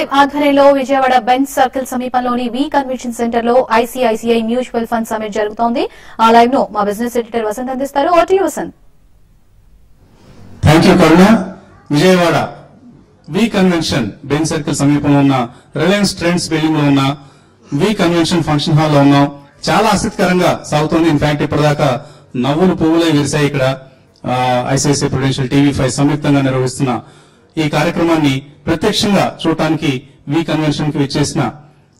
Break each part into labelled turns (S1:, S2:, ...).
S1: 5 ఆధ్వర్యంలో విజయవాడ బెంచ్ సర్కిల్ సమీపంలోని V convention centre లో ఐసీఐసీఐ మ్యూచువల్ ఫండ్ సమిట్ జరుగుతోంది. ఆ లైవ్ ను మా బిజినెస్ ఎడిటర్ వసంత్ అందిస్తారు. Over to you Vasant.
S2: Thank you Karuna. Vijayawada V convention Benz Circle సమీపంలో ఉన్న రిలయన్స్ ట్రెండ్స్ బిల్డింగ్ లో ఉన్న వి కన్వెన్షన్ ఫంక్షన్ హాల్ లో ఉన్నాం. చాలా ఆసక్తికరంగా సాగుతోంది. ఇన్ఫాక్ట్ ఇప్పటిదాకా నవ్వులు పువ్వులే విరిశాయి. ఇక్కడ ఐసిఐసిఐ ప్రుడెన్షియల్ టీవీ5 సంయుక్తంగా నిర్వహిస్తున్న ఈ కార్యక్రమాన్ని ప్రత్యక్షంగా చూడటానికి వి కన్వెన్షన్ కి విచ్చేసిన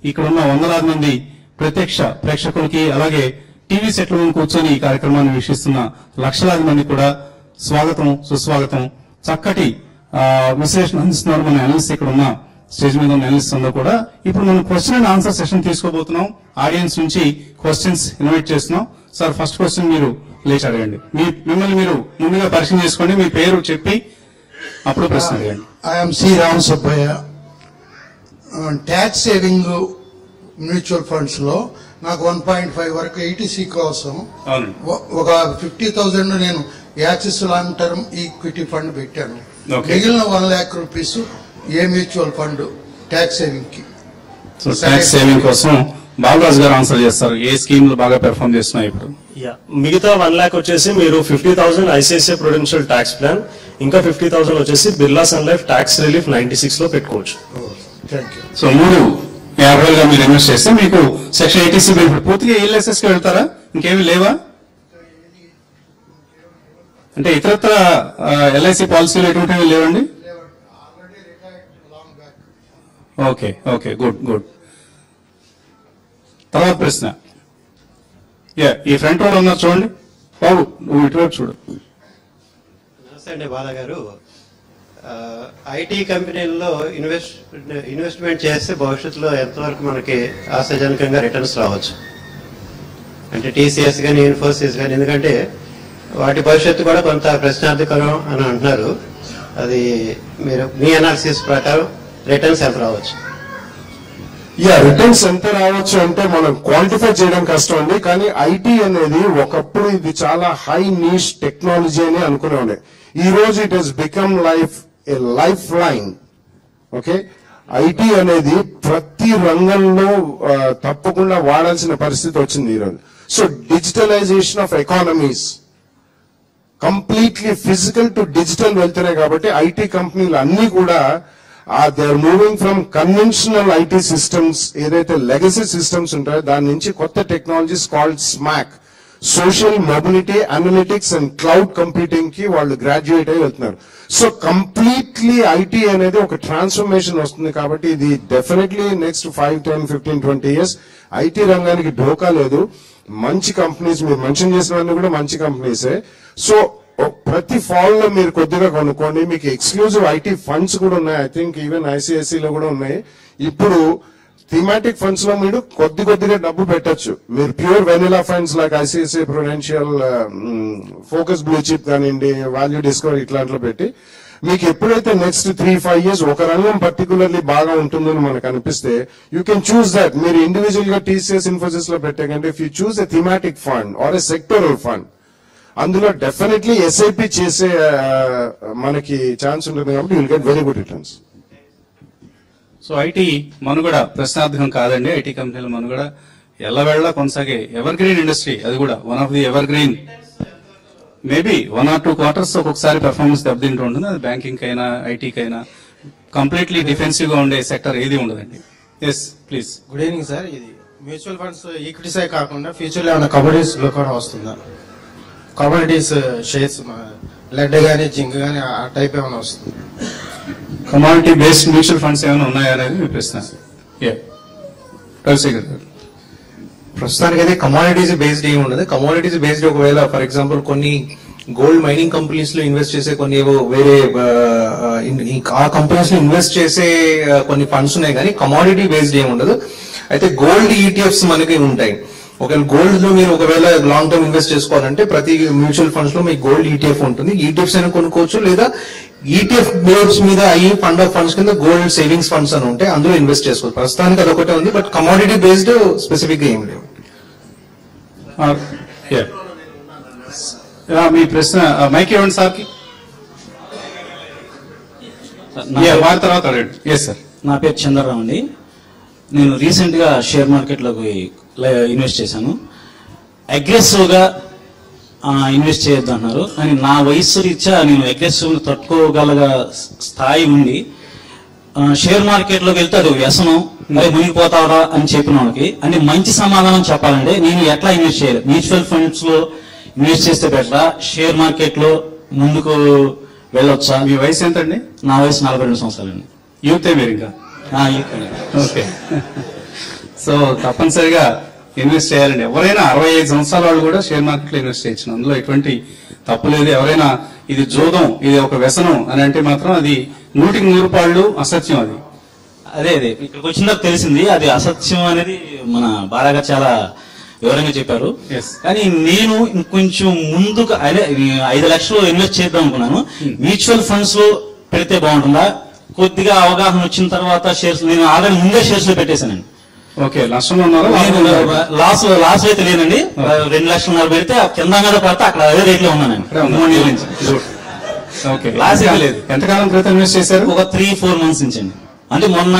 S2: ఇక్కడ ఉన్న వందలాది మంది ప్రత్యక్ష ప్రేక్షకులకి, అలాగే టీవీ సెట్ల ముందు కూర్చొని ఈ కార్యక్రమాన్ని వీక్షిస్తున్న లక్షలాది మంది కూడా స్వాగతం, సుస్వాగతం. చక్కటి విశ్లేషణ అందిస్తున్నారు మన అనలిస్ట్. ఇక్కడ ఉన్న స్టేజ్ మీద ఉన్న అనలిస్ట్ అందరూ కూడా. ఇప్పుడు మనం క్వశ్చన్ అండ్ ఆన్సర్ సెషన్ తీసుకోబోతున్నాం. ఆడియన్స్ నుంచి క్వశ్చన్స్ ఇన్వైట్ చేస్తున్నాం. సార్, ఫస్ట్ క్వశ్చన్ మీరు లేచి అడగండి. మిమ్మల్ని మీరు ముందుగా పరిచయం చేసుకోండి, మీ పేరు చెప్పి అప్పుడు ప్రశ్న అడగండి.
S3: I'm C Ram Subbaiah. Tax saving mutual funds లో నాకు 1.5 వరకు ఈటీసీ కోసం ఒక 50,000 నేను Axis long term equity fund పెట్టాను. మిగిలిన 1 lakh రూపీస్ ఏ మ్యూచువల్ ఫండ్ ట్యాక్స్ సేవింగ్ కి?
S2: ట్యాక్స్ సేవింగ్ కోసం బాలరాజు గారు ఆన్సర్ చేస్తారు. ఏ స్కీమ్ లో బాగా పెర్ఫార్మ్ చేస్తున్నాయి ఇప్పుడు?
S4: మిగతా 1 lakh వచ్చేసి మీరు 50,000 ఐసిఐసిఐ ప్రుడెన్షియల్ ట్యాక్స్ ప్లాన్, ఇంకా 50,000 వచ్చేసి Birla Sun Life tax relief 96 లో పెట్టుకోవచ్చు.
S2: సో 350గా మీరు ఇన్వెస్ట్ చేస్తే మీకు సెక్షన్ 86 బెనిఫిట్. పూర్తిగా ఈఎల్ఎస్ఎస్ కి వెళ్తారా? ఇంకేమి లేవా? అంటే ఇతరత్ర ఎల్ఐసి పాలసీలు ఎటువంటివి లేవండి? Okay okay, good good. తర్వాత ప్రశ్న. ఈ ఫ్రంట్ రోడ్ ఉన్నారు చూడండి బాబు, నువ్వు ఇటువైపు చూడు.
S5: నమస్తే అండి బాలా గారు. ఐటీ కంపెనీల్లో ఇన్వెస్ట్మెంట్ చేస్తే భవిష్యత్తులో ఎంతవరకు మనకి ఆశాజనకంగా రిటర్న్స్ రావచ్చు? అంటే టీసీఎస్ కానీ ఇన్ఫోసిస్ కానీ, ఎందుకంటే వాటి భవిష్యత్తు కూడా కొంత ప్రశ్నార్థకరం అని అంటున్నారు. అది మీరు మీ అనాలిసిస్ ప్రకారం రిటర్న్స్ ఎంత రావచ్చు?
S6: రిటర్న్స్ ఎంత రావచ్చు అంటే మనం క్వాంటిఫై చేయడం కష్టం అండి. కానీ ఐటీ అనేది ఒకప్పుడు ఇది చాలా హై నీష్ టెక్నాలజీ అని అనుకునే. ఈ రోజు it has become a lifeline. Okay, IT అనేది ప్రతి రంగంలో తప్పకుండా వాడాల్సిన పరిస్థితి వచ్చింది ఈరోజు. So digitalization of economies completely physical to digital వెళ్తున్నాయి. కాబట్టి ఐటీ కంపెనీలు అన్ని కూడా they are moving from conventional IT systems, ఏదైతే లెగసీ సిస్టమ్స్ ఉంటాయో దాని నుంచి కొత్త technologies called SMAC, social mobility analytics and cloud computing కి వాళ్ళు గ్రాడ్యుయేట్ అయి వెళ్తున్నారు. సో కంప్లీట్లీ ఐటీ అనేది ఒక ట్రాన్స్ఫర్మేషన్ వస్తుంది. కాబట్టి ఇది డెఫినెట్లీ నెక్స్ట్ 5, 10, 15, 20 years ఐటీ రంగానికి ఢోకా లేదు. మంచి కంపెనీస్ మీరు మెన్షన్ చేసినవన్నీ కూడా మంచి కంపెనీసే. సో ప్రతి ఫాల్ లో మీరు కొద్దిగా కొనుక్కోండి. మీకు ఎక్స్క్లూజివ్ ఐటీ ఫండ్స్ కూడా ఉన్నాయి. ఐ థింక్ ఈవెన్ ఐసిఐసి లో కూడా ఉన్నాయి. ఇప్పుడు థీమాటిక్ ఫండ్స్ లో మీరు కొద్దిగా డబ్బు పెట్టచ్చు. మీరు pure vanilla funds like ICICI Prudential, focus blue chip కానివ్వండి, వాల్యూ డిస్కవరీ ఇట్లాంట్లో పెట్టి మీకు ఎప్పుడైతే నెక్స్ట్ 3-5 years ఒక రంగం పర్టికులర్లీ బాగా ఉంటుందని మనకు అనిపిస్తే యూ కెన్ చూస్ దట్. మీరు ఇండివిజువల్ గా టీసీఎస్ ఇన్ఫోసిస్ లో పెట్టకండి. If you choose a thematic fund are a sectoral fund, అందులో డెఫినెట్లీ ఎస్ఐపి చేసే మనకి ఛాన్స్ ఉంటుంది. కాబట్టి will get very good returns.
S2: So IT మనుగడ ప్రశ్నార్థకం కాదండి. ఐటీ కంపెనీల మనుగడ ఎల్లవేళ కొనసాగే ఎవర్ గ్రీన్ ఇండస్ట్రీ. అది కూడా one of the ever green. Maybe 1 or 2 quarters ఒక్కొక్కసారి పెర్ఫార్మెన్స్ దెబ్బతింటూ ఉంటుంది. అది బ్యాంకింగ్ అయినా ఐటీకి అయినా. కంప్లీట్లీ డిఫెన్సివ్ గా ఉండే సెక్టర్ ఏది ఉండదండి. Yes please.
S7: Good evening sir. ఇది మ్యూచువల్ ఫండ్స్ ఈక్విటీసే కాకుండా ఫ్యూచర్ లో ఏమైనా కమోడిటీస్ లో కూడా వస్తుందా? కమోడిటీస్ షేర్స్ లెడ్ గానీ జింక్ గానీ ఆ టైప్ ఏమైనా వస్తుంది?
S2: కమాడిటీ బేస్డ్ మ్యూచువల్ ఫండ్స్ ఏమైనా ఉన్నాయా అనేది మీ ప్రశ్న.
S8: ప్రస్తుతానికి అయితే కమాడిటీస్ బేస్డ్ ఏమి ఉండదు. కమాడిటీస్ బేస్డ్ ఒకవేళ ఫర్ ఎగ్జాంపుల్ కొన్ని గోల్డ్ మైనింగ్ కంపెనీస్ లో ఇన్వెస్ట్ చేసే కొన్ని వేరే ఆ కంపెనీస్ లో ఇన్వెస్ట్ చేసే కొన్ని ఫండ్స్ ఉన్నాయి, కానీ కమాడిటీ బేస్డ్ ఏమి ఉండదు. అయితే గోల్డ్ ఈటీఎఫ్స్ మనకి ఉంటాయి. ఒకవేళ గోల్డ్ లో మీరు ఒకవేళ లాంగ్ టర్మ్ ఇన్వెస్ట్ చేసుకోవాలంటే ప్రతి మ్యూచువల్ ఫండ్స్ లో మీకు గోల్డ్ ఈటీఎఫ్ ఉంటుంది. ఈటీఎఫ్స్ అయినా కొనుక్కోవచ్చు, లేదా ఈటీఎఫ్ బోర్డ్స్ మీద అయ్యి ఫండ్ ఆఫ్ ఫండ్స్ కింద గోల్డ్ సేవింగ్స్ ఫండ్స్ అని ఉంటాయి, అందులో ఇన్వెస్ట్ చేసుకోవచ్చు. ప్రస్తుతానికి అదొకటే ఉంది. బట్ కమాడిటీ బేస్డ్ స్పెసిఫిక్ గా ఏం లేవు.
S2: మీ ప్రశ్న మైక్ ఇవ్వండి సార్కి. వారి తర్వాత అడగండి. Yes sir.
S9: నా పేరు చంద్రరావు అండి. నేను రీసెంట్గా షేర్ మార్కెట్లోకి ఇన్వెస్ట్ చేశాను. అగ్రెసివ్గా ఇన్వెస్ట్ చేయొద్దు అన్నారు, కానీ నా వయస్సు రీత్యా నేను అగ్రెసివ్ తట్టుకోగల స్థాయి ఉండి షేర్ మార్కెట్లోకి వెళ్తే అది వ్యసనం, అదే మునిగిపోతావరా అని చెప్పిన వాళ్ళకి అంటే మంచి సమాధానం చెప్పాలంటే నేను ఎట్లా ఇన్వెస్ట్ చేయాలి? మ్యూచువల్ ఫండ్స్ లో ఇన్వెస్ట్ చేస్తే బెటరా, షేర్ మార్కెట్ లో ముందుకు వెళ్ళొచ్చా?
S2: మీ వయసు ఎంతండి?
S9: నా వయసు 42 సంవత్సరాలండి.
S2: యూతే మీరు ఇంకా? ఓకే. సో తప్పనిసరిగా ఇన్వెస్ట్ చేయాలండి. ఎవరైనా 65 సంవత్సరాల వాళ్ళు కూడా షేర్ మార్కెట్ లో ఇన్వెస్ట్ చేయొచ్చు, అందులో ఎటువంటి తప్పు లేదు. ఎవరైనా ఇది జోదం, ఇది ఒక వ్యసనం అని అంటే మాత్రం అది 100కి 100 పాళ్ళు అసత్యం. అది
S9: అదే ఇక్కడికి వచ్చిన తర్వాత తెలిసింది అది అసత్యం అనేది. మన బాలాగా చాలా వివరంగా చెప్పారు. కానీ నేను ఇంకొంచెం ముందుకు అదే 5 లక్షలు ఇన్వెస్ట్ చేద్దాం అనుకున్నాను. మ్యూచువల్ ఫండ్స్ లో పెడితే బాగుంటుందా? కొద్దిగా అవగాహన వచ్చిన తర్వాత షేర్స్, నేను ఆల్రెడీ ముందే షేర్స్ లో పెట్టేశానండి.
S2: ఓకే, నష్టంలో ఉన్నారా?
S9: లాస్ అయితే లేదండి. 2 లక్షల పెడితే కింద మీద పడితే అక్కడ అదే రేట్ లో ఉన్నానండి. లాస్ అయితే లేదు.
S2: ఎంతకాలం క్రితం ఇన్వెస్ట్ చేశారు?
S9: ఒక 3-4 మంత్స్ నుంచి అండి. అంటే మొన్న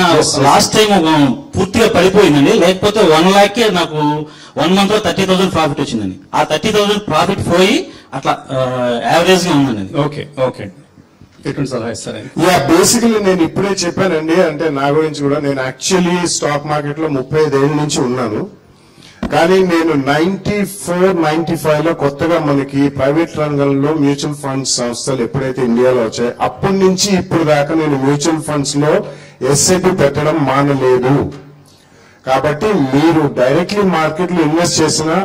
S9: లాస్ట్ టైం పూర్తిగా పడిపోయిందండి. లేకపోతే 1 lakh నాకు 1 month లో 30,000 ప్రాఫిట్ వచ్చిందండి. ఆ 30,000 ప్రాఫిట్ పోయి అట్లా యావరేజ్ గా ఉందండి.
S2: ఓకే ఓకే, సలహా ఇస్తారండి.
S6: బేసికలీ నేను ఇప్పుడే చెప్పానండి. అంటే నా గురించి కూడా, నేను యాక్చువల్లీ స్టాక్ మార్కెట్ లో 35 ఏళ్ళ నుంచి ఉన్నాను. కానీ నేను 94-95 లో కొత్తగా మనకి ప్రైవేట్ రంగంలో మ్యూచువల్ ఫండ్స్ సంస్థలు ఎప్పుడైతే ఇండియాలో వచ్చాయి, అప్పటి నుంచి ఇప్పుడు దాకా నేను మ్యూచువల్ ఫండ్స్ లో ఎస్ఐపి పెట్టడం మానలేదు. కాబట్టి మీరు డైరెక్ట్లీ మార్కెట్ లో ఇన్వెస్ట్ చేసినా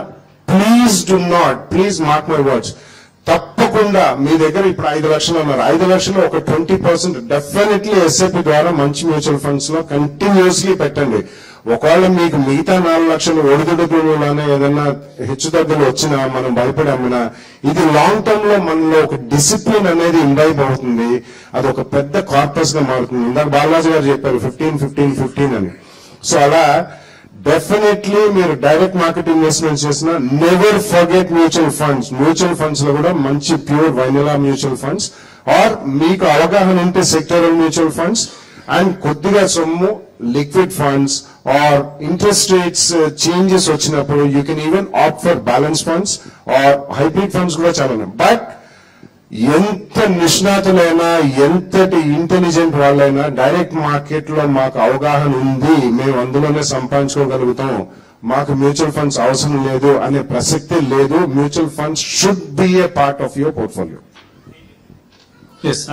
S6: ప్లీజ్ మార్క్ మై వర్డ్స్, తప్పకుండా మీ దగ్గర ఇప్పుడు 5 లక్షలు ఉన్నారు, 5 లక్షలు ఒక 20% డెఫినెట్లీ ఎస్ఐపి ద్వారా మంచి మ్యూచువల్ ఫండ్స్ లో కంటిన్యూస్లీ పెట్టండి. ఒకవేళ మీకు మిగతా 4 లక్షలు ఒడిదుడుకులోనే ఏదైనా హెచ్చుతగ్గులు వచ్చినా మనం భయపడి అమ్మినా, ఇది లాంగ్ టర్మ్ లో మనలో ఒక డిసిప్లిన్ అనేది ఇంబైబ్ అవుతుంది. అది ఒక పెద్ద కార్పస్ గా మారుతుంది. ఇందాక బాలాజీ గారు చెప్పారు 15-15-15 అని. సో అలా డెఫినెట్లీ మీరు డైరెక్ట్ మార్కెట్ ఇన్వెస్ట్మెంట్ చేసిన never forget mutual funds. Mutual funds లో కూడా మంచి pure vanilla mutual funds, or మీకు అవగాహన ఉంటే సెక్టరల్ మ్యూచువల్ ఫండ్స్, అండ్ కొద్దిగా సొమ్ము liquid funds or interest rates changes వచ్చినప్పుడు you can even opt for balance funds or hybrid funds కూడా చాలా ఉన్నాయి. బట్ ఎంత నిష్ణాతులైనా, ఎంతటి ఇంటెలిజెంట్ వాళ్ళైనా డైరెక్ట్ మార్కెట్ లో మాకు అవగాహన ఉంది, మేము అందులోనే సంపాదించుకోగలుగుతాం, మాకు మ్యూచువల్ ఫండ్స్ అవసరం లేదు అనే ప్రసక్తే లేదు. Mutual funds should be A part of your portfolio.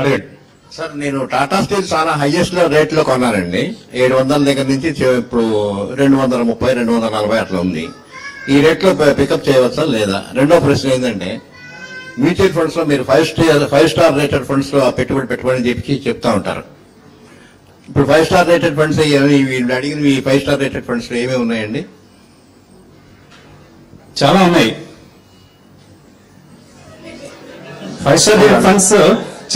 S2: అడగండి
S10: సార్. నేను టాటా స్టీల్ చాలా హైయెస్ట్ రేట్ లో కొన్నానండి. 700 దగ్గర నుంచి ఇప్పుడు 230-240 అట్లా ఉంది. ఈ రేట్ లో పికప్ చేయవచ్చా లేదా? రెండో ప్రశ్న ఏంటంటే, మ్యూచువల్ ఫండ్స్ లో మీరు 5 స్టార్ రేటెడ్ ఫండ్స్ లో పెట్టుబడి అని చెప్పి చెప్తా ఉంటారు. ఇప్పుడు 5 స్టార్ రేటెడ్ ఫండ్స్ అడిగిన మీ 5 స్టార్ రేటెడ్ ఫండ్స్ లో ఏమేమి ఉన్నాయండి?
S2: చాలా ఉన్నాయి. 5 స్టార్ రేటెడ్ ఫండ్స్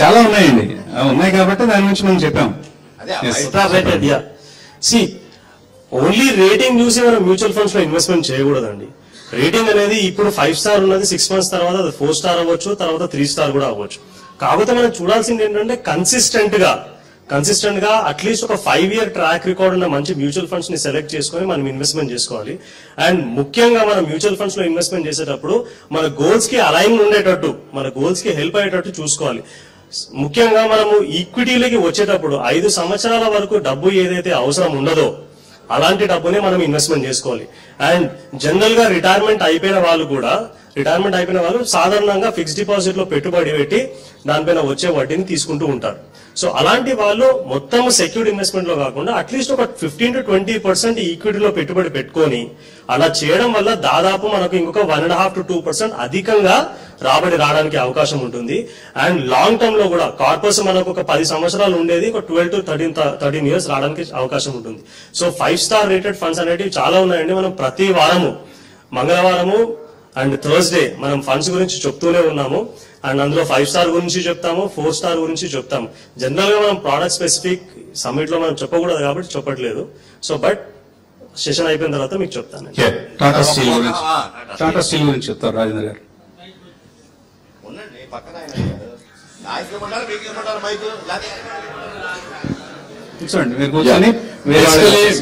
S2: చాలా ఉన్నాయండి. ఉన్నాయి కాబట్టి దాని గురించి మనం చెప్పాం.
S4: ఓన్లీ రేటింగ్ చూసి మనం మ్యూచువల్ ఫండ్స్ లో ఇన్వెస్ట్మెంట్ చేయకూడదండి. రేటింగ్ అనేది ఇప్పుడు 5 స్టార్ ఉన్నది, 6 months తర్వాత అది 4 స్టార్ అవ్వచ్చు, తర్వాత 3 స్టార్ కూడా అవ్వచ్చు. కాకపోతే మనం చూడాల్సింది ఏంటంటే కన్సిస్టెంట్ గా అట్లీస్ట్ ఒక 5-year ట్రాక్ రికార్డ్ ఉన్న మంచి మ్యూచువల్ ఫండ్స్ ని సెలెక్ట్ చేసుకుని మనం ఇన్వెస్ట్మెంట్ చేసుకోవాలి. అండ్ ముఖ్యంగా మనం మ్యూచువల్ ఫండ్స్ లో ఇన్వెస్ట్మెంట్ చేసేటప్పుడు మన గోల్స్ కి అలైన్ ఉండేటట్టు, మన గోల్స్ కి హెల్ప్ అయ్యేటట్టు చూసుకోవాలి. ముఖ్యంగా మనము ఈక్విటీలకి వచ్చేటప్పుడు 5 సంవత్సరాల వరకు డబ్బు ఏదైతే అవసరం ఉండదో అలాంటి డబ్బునే మనం ఇన్వెస్ట్మెంట్ చేసుకోవాలి. అండ్ జనరల్ గా రిటైర్మెంట్ అయిపోయిన వాళ్ళు సాధారణంగా ఫిక్స్డ్ డిపాజిట్ లో పెట్టుబడి పెట్టి దానిపైన వచ్చే వడ్డీని తీసుకుంటూ ఉంటారు. సో అలాంటి వాళ్ళు మొత్తం సెక్యూర్డ్ ఇన్వెస్ట్మెంట్ లో కాకుండా అట్లీస్ట్ ఒక 15-20% ఈక్విటీలో పెట్టుబడి పెట్టుకొని అలా చేయడం వల్ల దాదాపు మనకు ఇంకొక 1.5-2% అధికంగా రాబడి రావడానికి అవకాశం ఉంటుంది. అండ్ లాంగ్ టర్మ్ లో కూడా కార్పస్ మనకు ఒక 10 సంవత్సరాలు ఉండేది ఒక 12-13 years రావడానికి అవకాశం ఉంటుంది. సో 5 స్టార్ రేటెడ్ ఫండ్స్ అనేవి చాలా ఉన్నాయండి. మనం ప్రతి వారము మంగళవారము అండ్ థర్స్డే మనం ఫండ్స్ గురించి చెప్తూనే ఉన్నాము. అండ్ అందులో 5 స్టార్ గురించి చెప్తాము, 4 స్టార్ గురించి చెప్తాము. జనరల్ గా మనం ప్రోడక్ట్ స్పెసిఫిక్ సమ్మిట్ లో మనం చెప్పకూడదు కాబట్టి చెప్పట్లేదు. సో బట్ సెషన్ అయిపోయిన తర్వాత మీకు చెప్తాను.
S2: టాటా స్టీల్ గురించి చెప్తారు రాజేంద్ర గారు. కూర్చోండి మీరు కూర్చొని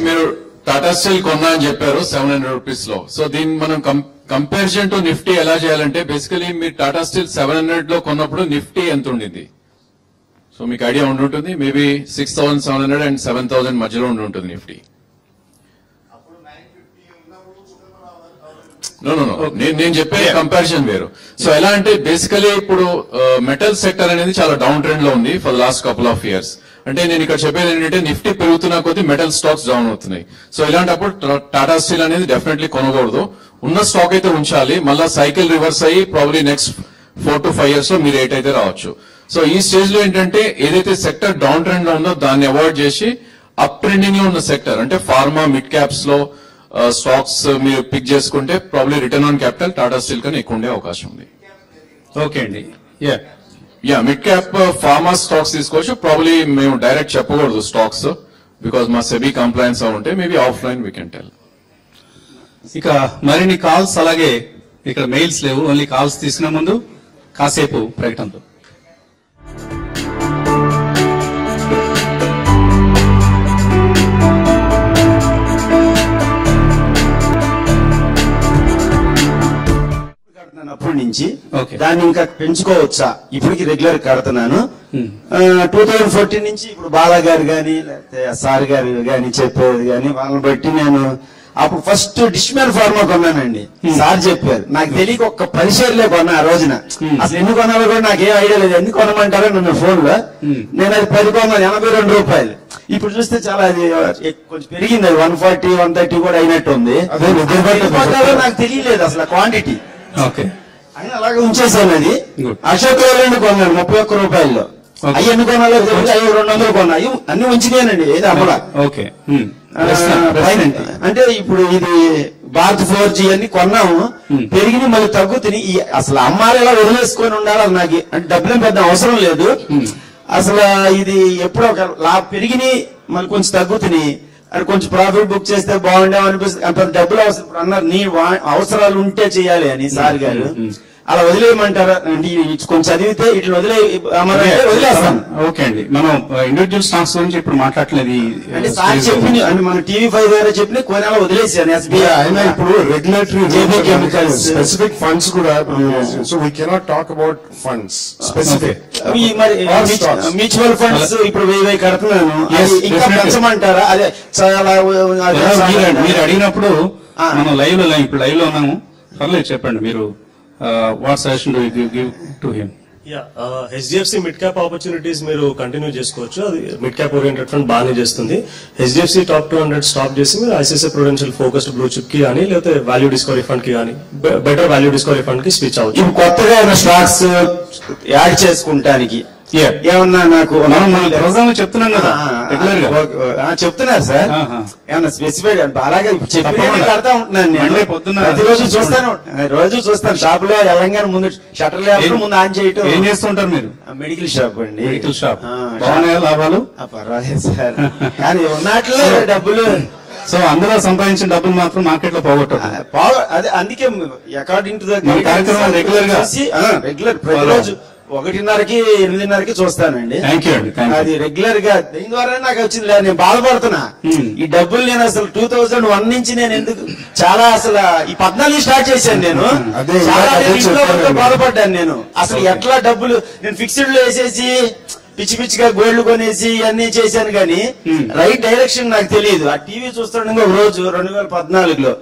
S11: మీరు టాటా స్టీల్ కొన్నా అని చెప్పారు 700 రూపీస్ లో. సో దీన్ని మనం కంపారిజన్ టు నిఫ్టీ ఎలా చేయాలంటే బేసికలీ మీరు టాటా స్టీల్ 700 లో కొన్నప్పుడు నిఫ్టీ ఎంత ఉండింది? సో మీకు ఐడియా ఉండుంటుంది. మేబీ 6,700 అండ్ 7,000 మధ్యలో ఉండుంటుంది నిఫ్టీ. నేను చెప్పే కంపారిజన్ వేరు. సో ఎలా అంటే బేసికలీ ఇప్పుడు మెటల్ సెక్టర్ అనేది చాలా డౌన్ ట్రెండ్ లో ఉంది for last couple of years. అంటే నేను ఇక్కడ చెప్పేది ఏంటంటే నిఫ్టీ పెరుగుతున్న కొద్దీ మెటల్ స్టాక్స్ డౌన్ అవుతున్నాయి. సో ఇలాంటప్పుడు టాటా స్టీల్ అనేది డెఫినెట్లీ కొనకూడదు. ఉన్న స్టాక్ అయితే ఉంచాలి. మళ్ళీ సైకిల్ రివర్స్ అయ్యి ప్రాబ్లీ నెక్స్ట్ 4 to 5 years లో మీరు రేట్ అయితే రావచ్చు. సో ఈ స్టేజ్ లో ఏంటంటే ఏదైతే సెక్టర్ డౌన్ ట్రెండ్ లో ఉందో దాన్ని అవాయిడ్ చేసి అప్ ట్రెండింగ్ లో ఉన్న సెక్టర్ అంటే ఫార్మా మిడ్ క్యాప్స్ లో స్టాక్స్ మీరు పిక్ చేసుకుంటే probably return on capital Tata steel కన్నా ఎక్కువ ఉండే అవకాశం ఉంది.
S2: ఓకే అండి.
S11: మిడ్ క్యాప్ ఫార్మా స్టాక్స్ తీసుకోవచ్చు. ప్రాబ్లీ మేము డైరెక్ట్ చెప్పకూడదు స్టాక్స్ బికాస్ మా సెబీ కంప్లైన్స్ ఉంటే maybe offline we can tell.
S2: ఇక మరిన్ని కాల్స్ అలాగే ఇక్కడ మెయిల్స్ లేవు, ఓన్లీ కాల్స్ తీసుకునే ముందు కాసేపు ప్రకటనతో.
S12: అప్పటి నుంచి దాన్ని ఇంకా పెంచుకోవచ్చా? ఇప్పటికి రెగ్యులర్ కడుతున్నాను. 2014 నుంచి ఇప్పుడు బాలా గారు గాని లేకపోతే సార్ గారు గాని చెప్పేది గాని వాళ్ళని బట్టి నేను అప్పుడు ఫస్ట్ డిష్మెల్ ఫార్మా కొన్నానండి. సార్ చెప్పారు, నాకు తెలియక ఒక్క 10 షేర్లే కొన్నా ఆ రోజున. అసలు ఎన్ని కొనాలో కూడా నాకేం ఐడియా లేదు. ఎన్ని కొనమంటారో నన్ను ఫోన్ లో నేను అది 10 కొన్నాను, 82 రూపాయలు. ఇప్పుడు చూస్తే చాలా అది కొంచెం పెరిగింది, అది 140, 130 కూడా అయినట్టు ఉంది. నాకు తెలియలేదు అసలు క్వాంటిటీ. అయినా అలాగే ఉంచేసాను. అది అశోక్ లేలాండ్ కొన్నాను 31 రూపాయల్లో. అవి ఎన్ని కొనాలో తెలియదు. అవి 200 కొన్నాయి, అన్ని ఉంచినానండి. ఏది అమ్మలా. అంటే ఇప్పుడు ఇది భారత్ 4G అన్ని కొన్నాము, పెరిగి మళ్ళీ తగ్గుతున్నాయి. అసలు అమ్మాలి ఎలా వదిలేసుకొని ఉండాలి, అది నాకు అంటే డబ్బులేం పెద్ద అవసరం లేదు. అసలు ఇది ఎప్పుడో పెరిగినాయి మళ్ళీ కొంచెం తగ్గుతున్నాయి. అది కొంచెం ప్రాఫిట్ బుక్ చేస్తే బాగుండేమో అనిపిస్తుంది. అంత డబ్బులు అవసరం అన్నారు, నీ అవసరాలు ఉంటే చేయాలి అని సార్ గారు. అలా వదిలేయమంటారా? కొంచెం చదివితే ఇట్లా వదిలేస్తాను.
S2: ఓకే అండి, మనం ఇండివిజువల్ స్టాక్స్ గురించి ఇప్పుడు మాట్లాడలేదు.
S12: అంటే సార్ చెప్పిన అంటే మన TV5 గారు చెప్పిన కొన్ని అలా వదిలేసాను. SBI
S6: అయినా ఇప్పుడు రెగ్యులేటరీ స్పెసిఫిక్ ఫండ్స్ కూడా, so we cannot talk about funds specific.
S12: మరి మ్యూచువల్ ఫండ్స్ ఇప్పుడు 1000 కడుతున్నాను, ఇంకా పెంచమంటారా? అదే చాలా
S2: మీరు అడిగినప్పుడు మనం లైవ్ లో ఇప్పుడు లైవ్ లో ఉన్నాము. పర్లేదు చెప్పండి మీరు. What suggestion do you give to him?
S4: HDFC mid cap opportunities మీరు కంటిన్యూ చేసుకోవచ్చు. అది మిడ్ క్యాప్ ఓరియంటెడ్ ఫండ్ బాగానే చేస్తుంది. HDFC టాప్ 200 స్టాప్ చేసి మీరు ICICI Prudential focused blue chip కి కానీ లేకపోతే వాల్యూ డిస్కవరీ ఫండ్ కి కానీ బెటర్ వాల్యూ డిస్కవరీ ఫండ్ కి స్విచ్ అవ్వచ్చు.
S12: ఇప్పుడు కొత్తగా స్టాక్స్ యాడ్ చేసుకుంటానికి ఏమన్నా నాకు
S2: ప్రోగ్రామ్ చెప్తున్నాం కదా
S12: చెప్తున్నారు సార్. ఏమన్నా స్పెసిఫైడ్ అలాగే కడతా ఉంటున్నాను నేను. ప్రతిరోజు చూస్తాను, రోజు చూస్తాను. షాప్ లో వెళ్ళంగానే ముందు షటర్ లేకపోతే ముందు ఆన్ చేయటం.
S2: ఏం చేస్తుంటారు మీరు?
S12: మెడికల్ షాప్ అండి.
S2: మెడికల్ షాప్ బాగున్నాయా లాభాలు?
S12: పర్వాలేదు సార్, కానీ ఉన్నట్లు డబ్బులు.
S2: సో అందులో సంపాదించిన డబ్బులు మాత్రం మార్కెట్ లో పోగొట్టారు.
S12: అదే అందుకే అకార్డింగ్ టు ద
S2: కార్యక్రమం
S12: రెగ్యులర్ ప్రతిరోజు 1:30కి 8:30కి చూస్తానండి. అది రెగ్యులర్ గా దీని ద్వారా నాకు వచ్చింది. నేను బాధపడుతున్నా ఈ డబ్బులు. నేను అసలు 2001 నుంచి నేను ఎందుకు చాలా అసలు ఈ 14 స్టార్ట్ చేశాను నేను. చాలా బాధపడ్డాను నేను. అసలు ఎట్లా డబ్బులు నేను ఫిక్స్డ్ లో వేసేసి పిచ్చి పిచ్చిగా గోల్డ్ కొనేసి అన్ని చేశాను, కానీ రైట్ డైరెక్షన్ నాకు తెలియదు. ఆ టీవీ చూస్తుండగా ఒక రోజు 2014లో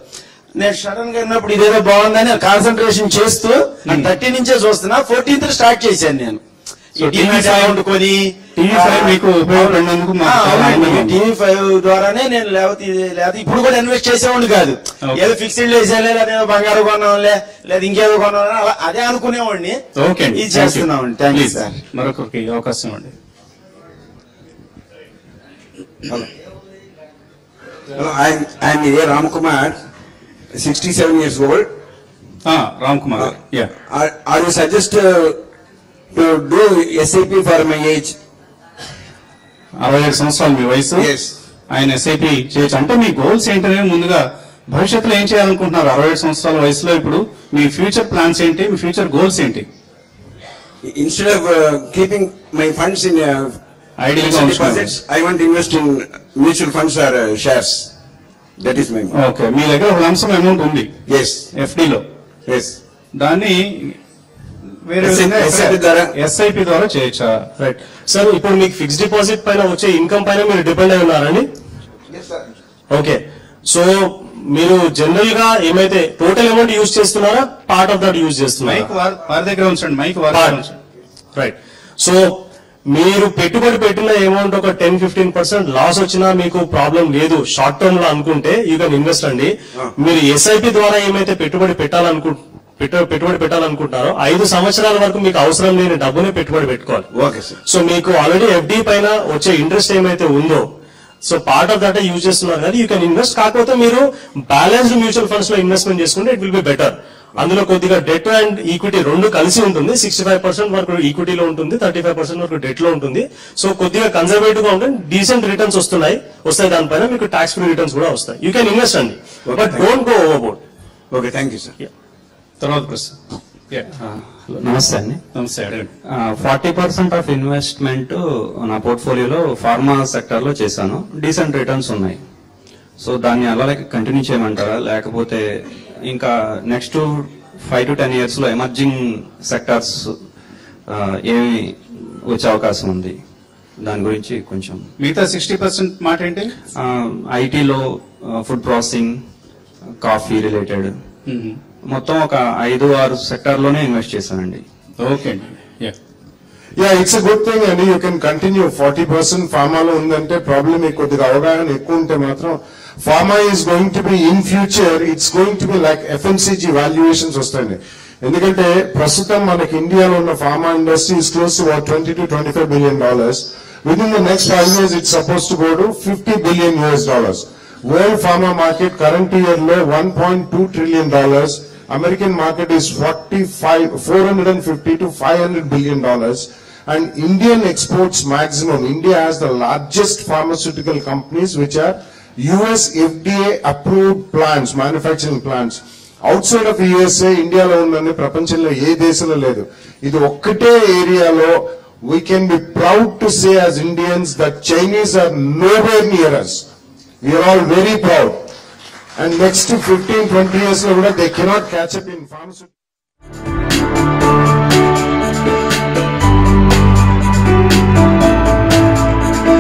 S12: నేను సడన్ గా ఉన్నప్పుడు ఇదేదో బాగుందని కాన్సన్ట్రేషన్ చేస్తూ 30 నుంచే చూస్తున్నా. 14th స్టార్ట్ చేశాను నేను. వండుకొని TV5 ద్వారానే నేను లేకపోతే ఇప్పుడు కూడా ఇన్వెస్ట్ చేసేవాడిని కాదు. ఏదో ఫిక్స్డ్ వేసేలే, లేదా బంగారు కొన్నాంలే, లేదా ఇంకేదో కొన్నాం అదే అనుకునేవాడిని. ఇది చేస్తున్నామండి. Thank you sir.
S2: మరొకరికి అవకాశం అండి.
S13: I'm Ram Kumar, 67 years old.
S2: Ram Kumar. Yeah.
S13: Are you suggest to do SIP for my age?
S2: 67 సంవత్సరాలు మీ వయసు. ఆయన SIP చేయొచ్చు. అంటే మీ గోల్స్ ఏంటనే ముందుగా భవిష్యత్తులో ఏం చేయాలనుకుంటున్నారు? 67 సంవత్సరాల వయసులో ఇప్పుడు మీ ఫ్యూచర్ ప్లాన్స్ ఏంటి? మీ ఫ్యూచర్ గోల్స్ ఏంటి?
S13: Instead of keeping my funds in
S2: Ideal గా
S13: deposits, I want to invest in mutual funds or shares. That is my mind.
S2: Okay, మీ దగ్గర ఒక లంసం అమౌంట్ ఉంది
S13: Yes.
S2: ఎఫ్డీలో,
S13: Yes.
S2: దాన్ని వేరే ఎస్ఐపి ద్వారా చేయొచ్చా?
S4: రైట్ సార్, ఇప్పుడు మీకు ఫిక్స్డ్ డిపాజిట్ పైన వచ్చే ఇన్కమ్ పైన మీరు డిపెండ్ అయి ఉన్నారండి? ఓకే, సో మీరు జనరల్ గా ఏమైతే టోటల్ అమౌంట్ యూజ్ చేస్తున్నారా, పార్ట్ ఆఫ్ దట్ యూజ్ చేస్తున్నారా?
S2: మైక్ వారి దగ్గర ఉంచండి, మైక్ వారి దగ్గర ఉంచండి.
S4: రైట్, సో మీరు పెట్టుబడి పెట్టిన అమౌంట్ ఒక 10-15% లాస్ వచ్చినా మీకు ప్రాబ్లం లేదు షార్ట్ టర్మ్ లో అనుకుంటే యూ కెన్ ఇన్వెస్ట్ అండి. మీరు ఎస్ఐపి ద్వారా ఏమైతే పెట్టుబడి పెట్టాలనుకుంటున్నారో 5 సంవత్సరాల వరకు మీకు అవసరం లేని డబ్బునే పెట్టుబడి పెట్టుకోవాలి. సో మీకు ఆల్రెడీ ఎఫ్డి పైన వచ్చే ఇంట్రెస్ట్ ఏమైతే ఉందో, so part of that use చేస్తున్నారు కానీ యూ కెన్ ఇన్వెస్ట్. కాకపోతే మీరు బ్యాలెన్స్డ్ మ్యూచువల్ ఫండ్స్ లో ఇన్వెస్ట్మెంట్ చేసుకుంటే ఇట్ విల్ బి బెటర్. అందులో కొద్దిగా డెట్ అండ్ ఈక్విటీ రెండు కలిసి ఉంటుంది. 65% వరకు ఈక్విటీలో ఉంటుంది, 35% వరకు డెట్ లో ఉంటుంది. సో కొద్దిగా కన్సర్వేటివ్ గా ఉంటుంది, డీసెంట్ రిటర్న్స్ వస్తాయి. దానిపైన మీకు ట్యాక్స్ ఫ్రీ రిటర్న్స్ కూడా వస్తాయి. యూ కెన్ ఇన్వెస్ట్ అండి, but don't go overboard.
S13: Okay, thank you sir.
S2: తర్వాత ప్రశ్న.
S14: నమస్తే అండి.
S2: నమస్తే, అడగండి.
S14: 40% ఆఫ్ ఇన్వెస్ట్మెంట్ నా పోర్ట్ఫోలియోలో ఫార్మా సెక్టర్ లో చేశాను, డీసెంట్ రిటర్న్స్ ఉన్నాయి. సో దాన్ని అలాగే కంటిన్యూ చేయమంటారా, లేకపోతే ఇంకా నెక్స్ట్ 5 to 10 years లో ఎమర్జింగ్ సెక్టార్స్ ఏమి వచ్చే అవకాశం ఉంది, దాని గురించి కొంచెం.
S2: మిగతా 60% మాట ఏంటి?
S14: ఐటీలో ఫుడ్ ప్రాసెసింగ్, కాఫీ రిలేటెడ్ మొత్తం ఒక 5-6 సెక్టార్లోనే ఇన్వెస్ట్ చేశానండి.
S2: ఓకే అండి.
S6: Yeah, it's a good thing అండి. You can continue. 40% ఫార్మాలో ఉందంటే ప్రాబ్లం మీకు కొద్దిగా అవగాహన ఎక్కువ ఉంటే మాత్రం pharma is going to be in future it's going to be like FMCG valuations వస్తాయండి. ఎందుకంటే ప్రస్తుతం మనకి ఇండియాలో ఉన్న pharma industry is close to $20 to $25 billion. Within the next 5 years it's supposed to go to $50 billion. World pharma market current year లో $1.2 trillion. American market is $450 to $500 billion. And Indian exports maximum. India has the largest pharmaceutical companies which are US FDA approved plants, manufacturing plants. Outside of USA, India lo undani prapanchanlo ఏ దేశంలో లేదు. ఇది ఒక్కటే ఏరియాలో we can be proud to say as Indians that Chinese are nowhere near us. We are all very proud. And next to 15-20 years lo kuda they cannot catch up in pharmaceutical